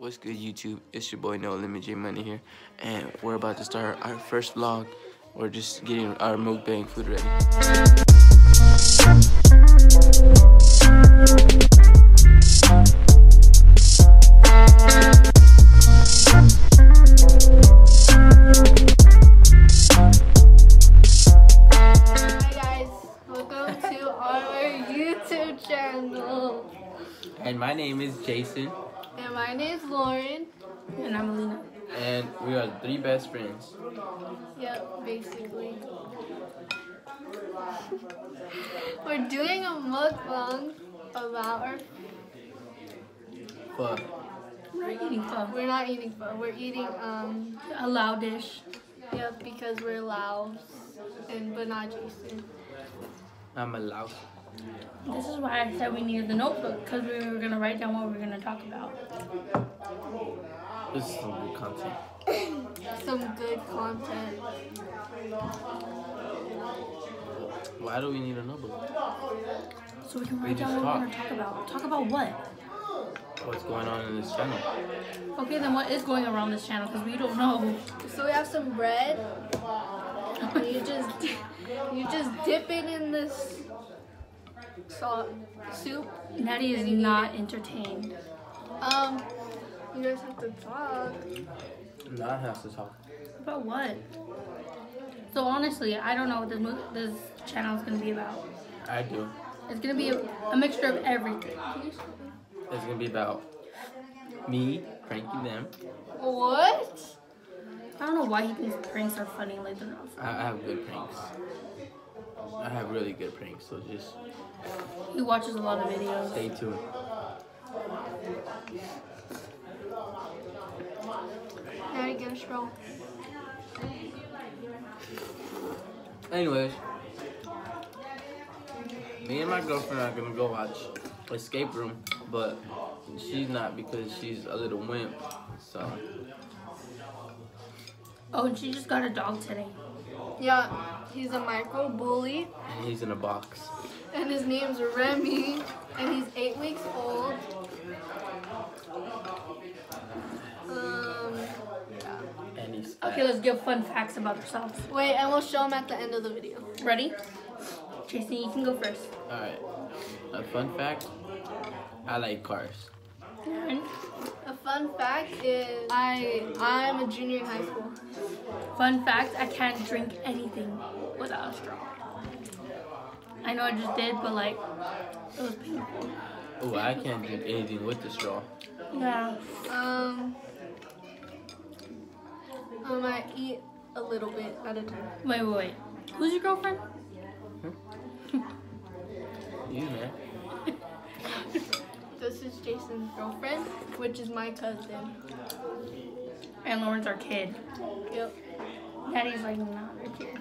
What's good, YouTube? It's your boy No Limit J Money here, and we're about to start our first vlog. We're just getting our mukbang food ready. Hi guys, welcome to our YouTube channel. And my name is Jason. And my name is Lauren. And I'm Alina. And we are three best friends. Yep, basically. We're doing a mukbang about our... Pho. We're not eating pho. We're not eating pho. We're eating, A LAO dish. yep, because we're Laos. But not Jason. I'm a Laos. This is why I said we needed the notebook, because we were going to write down what we were going to talk about. This is some good content. Some good content. Why do we need a notebook? So we can We write just down what we're talk. going to talk about. Talk about what? What's going on in this channel? Okay, then what is going around this channel, because we don't know. So we have some bread. And you just dip it in this soup. Natty is not entertained. You guys have to talk. Not have to talk. About what? So honestly, I don't know what this channel is going to be about. I do. It's going to be a mixture of everything. It's gonna be about me pranking them. What? I don't know why he thinks pranks are funny like they're not funny. I have good pranks. I have really good pranks, so just He watches a lot of videos. stay tuned. Now you get a straw. Anyways, me and my girlfriend are gonna go watch Escape Room, but she's not because she's a little wimp. So Oh, and she just got a dog today. Yeah, he's a micro bully, and he's in a box. and his name's Remy, and he's 8 weeks old. Yeah. And he's Okay, let's give fun facts about ourselves. Wait, and we'll show him at the end of the video. Ready? Jason, you can go first. Alright. A fun fact, I like cars. Lauren? A fun fact is I'm a junior in high school. Fun fact, I can't drink anything without a straw. I know I just did, but like, it was painful. Oh, I can't drink anything with the straw. Yeah. I eat a little bit at a time. Wait. Who's your girlfriend? You, man. This is Jason's girlfriend, which is my cousin. And Lauren's our kid. Yep. Natty's like not our kid.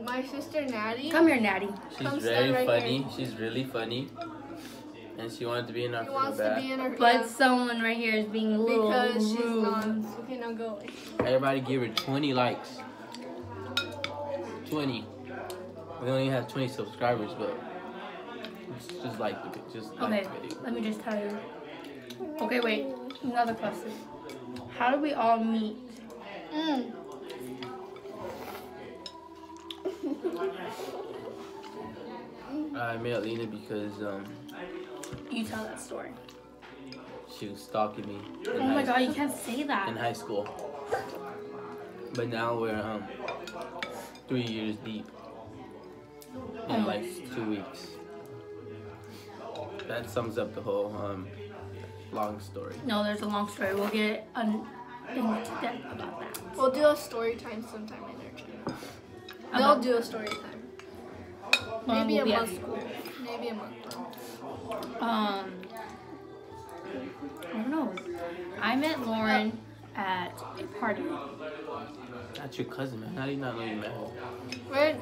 My sister Natty. Come here, Natty. She's Come very stand right funny. here. She's really funny. And she wanted to be in our She wants to be in her But someone right here is being a little because she's rude. not. Okay, now go away. Everybody give her 20 likes. 20. We only have 20 subscribers, but just like the Okay, video. let me just tell you. Okay, wait. Another question. How did we all meet? I met Alina because You tell that story. she was stalking me. Oh my god, you can't say In that. high school. But now we're 3 years deep. In like 2 weeks. That sums up the whole long story. No, there's a long story. We'll get into depth about that. We'll do a story time sometime in our channel. They'll About- do a story time. Maybe a month. Maybe a month. I don't know. I met Lauren at a party. That's your cousin, man. How do you not know you met her?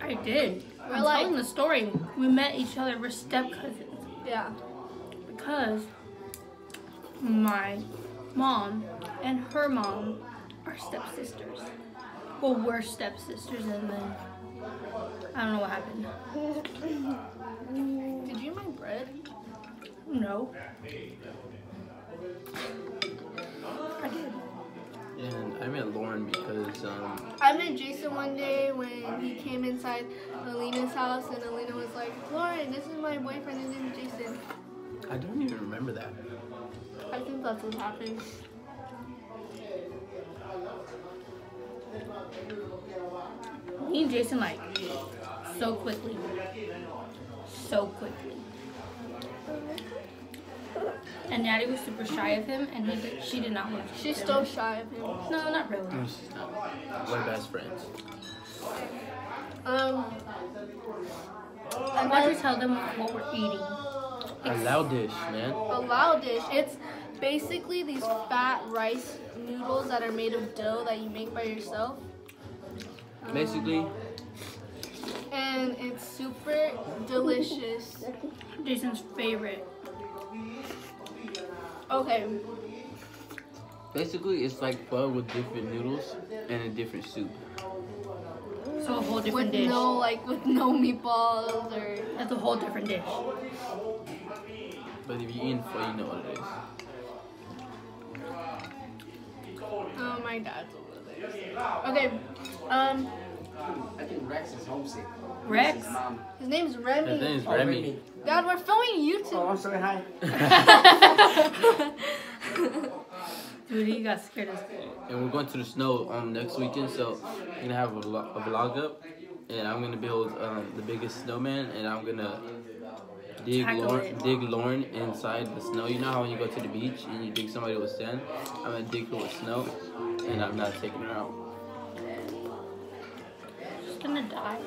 I did. I'm like- telling the story. We met each other. We're step cousins Yeah. because my mom and her mom are stepsisters. Well, we're stepsisters, and then I don't know what happened. Did you eat my bread? No. torn because I met Jason one day when he came inside Alina's house, and Alina was like, Lauren, this is my boyfriend, his name is Jason. I don't even remember that. I think that's what happened. Me and Jason like so quickly. So quickly. And Natty was super shy of him, and she did not want to. She's still shy of him. No, not really. No, she's not. We're best friends. I'm going to tell them what we're eating. A LAO dish, man. A LAO dish. It's basically these fat rice noodles that are made of dough that you make by yourself. Basically, And it's super delicious. Jason's favorite. Okay. basically it's like pho with different noodles and a different soup. So a whole different With dish. with no meatballs or. That's a whole different dish. But if you eat pho, you know what it is. Oh, my dad's over there. Okay. I think Rex is homesick. Rex? His name's Remy. His name is Oh, Remy. Dad, we're filming Oh, YouTube. I'm sorry, hi. Dude, he got scared as And we're going to the snow next weekend, so we're gonna have a vlog up, and I'm gonna build the biggest snowman, and I'm gonna dig Lauren inside the snow. You know how when you go to the beach and you dig somebody with sand? I'm gonna dig her with snow, and I'm not taking her out. She's gonna die.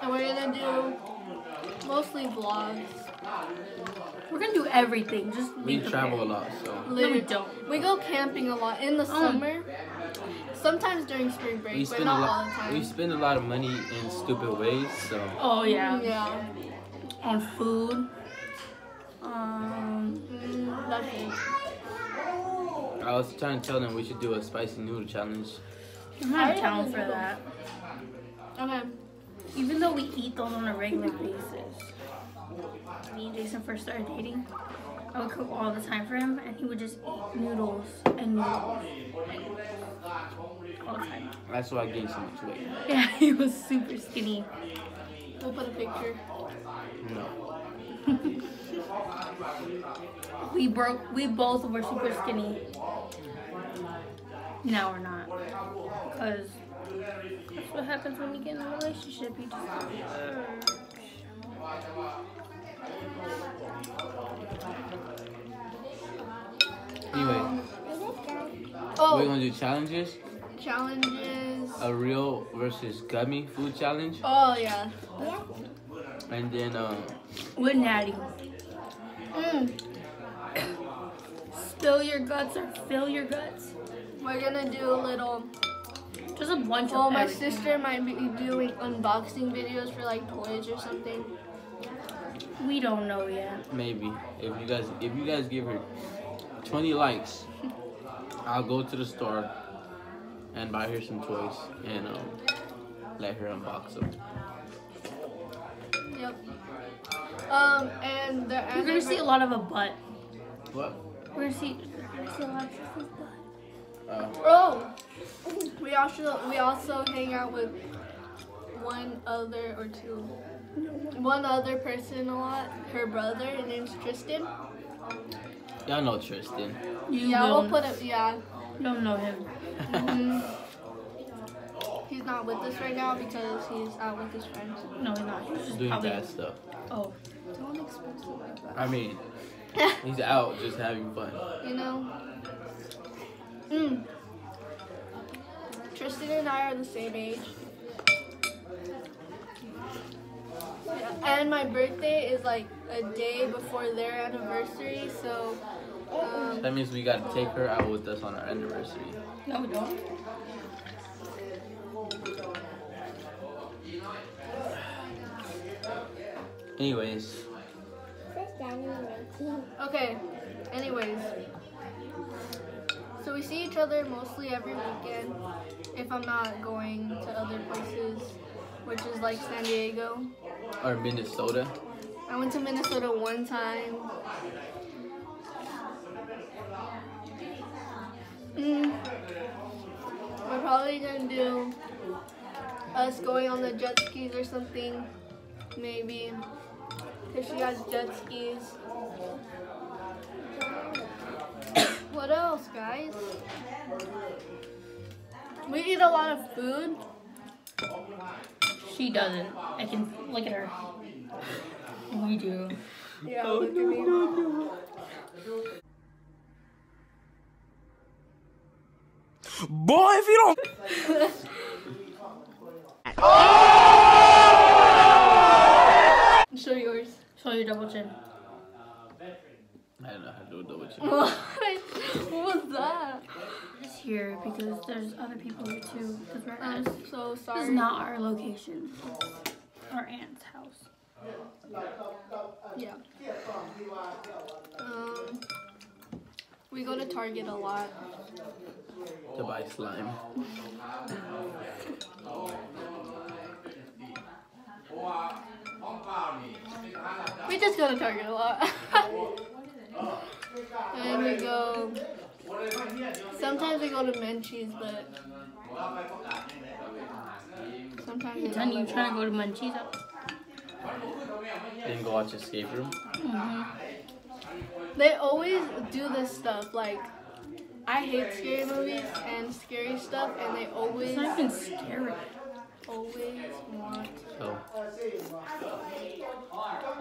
And we're gonna do mostly vlogs. We're gonna do everything. Just We be travel a prepared. lot, so No, we don't. We go camping a lot in the summer. Sometimes during spring break, we but spend a not all lot. the time. We spend a lot of money in stupid ways. So Oh yeah. Yeah. On food. That's it. I was trying to tell them we should do a spicy noodle challenge. I'm not down for that. Okay. Even though we eat those on a regular basis. Me and Jason first started dating, I would cook all the time for him, and he would just eat noodles and noodles all the time. That's why I gained so much weight. Yeah, he was super skinny. We'll put a picture. No. We both were super skinny. Now we're not, because that's what happens when you get in a relationship. You just Anyway, Oh, we're gonna do challenges. challenges. A real versus gummy food challenge, Oh yeah. and then with Natty. Mm. Spill your guts or fill your guts. We're gonna do a little. Just a bunch Well, of my everything. sister might be doing unboxing videos for like toys or something. We don't know yet. maybe if you guys give her 20 likes, I'll go to the store and buy her some toys and let her unbox them. Yep. And the We're gonna see a lot of a butt. What? We're gonna see a lot of Sissy's butt. Oh, we also hang out with one other person a lot. Her brother, his name's Tristan. Y'all know Tristan. You Yeah, will. we'll put it. Yeah. Don't know him. He's not with us right now because he's out with his friends. No, he's not. He's just Doing probably. bad stuff. Oh. Don't express it like that. I mean, he's out just having fun. You know? Tristan and I are the same age. Yeah. And my birthday is like a day before their anniversary, so That means we gotta take her out with us on our anniversary. No, we don't. Anyways, okay. Anyways. So we see each other mostly every weekend if I'm not going to other places, which is like San Diego. or Minnesota. I went to Minnesota one time. We're probably gonna do us going on the jet skis or something, maybe, because she has jet skis. What else, guys? We eat a lot of food. She doesn't. I can look at her. We do. Yeah, look at me. Boy, if you don't. Show yours. Show your double chin. I don't know how to do a double chin. What? What was that? It's here because there's other people here too. Because we're I'm at. so This is sorry. not our location. It's our aunt's house. Yeah. We go to Target a lot. To buy slime. We just go to Target a lot. And we go. Sometimes we go to Menchie's, but sometimes we Then you go. trying to go to Munchies up? Then go watch Escape Room. They always do this stuff. Like, I hate scary movies and scary stuff, and they always, It's not even scary. always want. So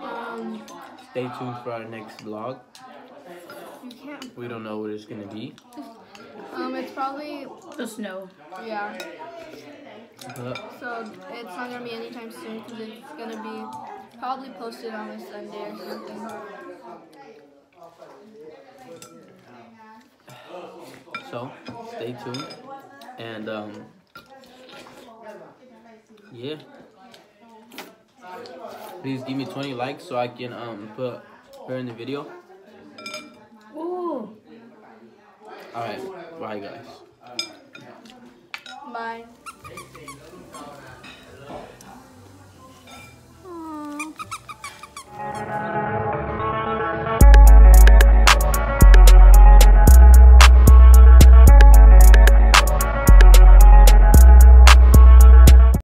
Um, stay tuned for our next vlog. you can't. We don't know what it's gonna be. It's probably, The snow. yeah. But So it's not gonna be anytime soon because it's gonna be probably posted on a Sunday or something. so stay tuned. And yeah. Please give me 20 likes so I can put her in the video. Ooh. Alright, bye guys. Bye.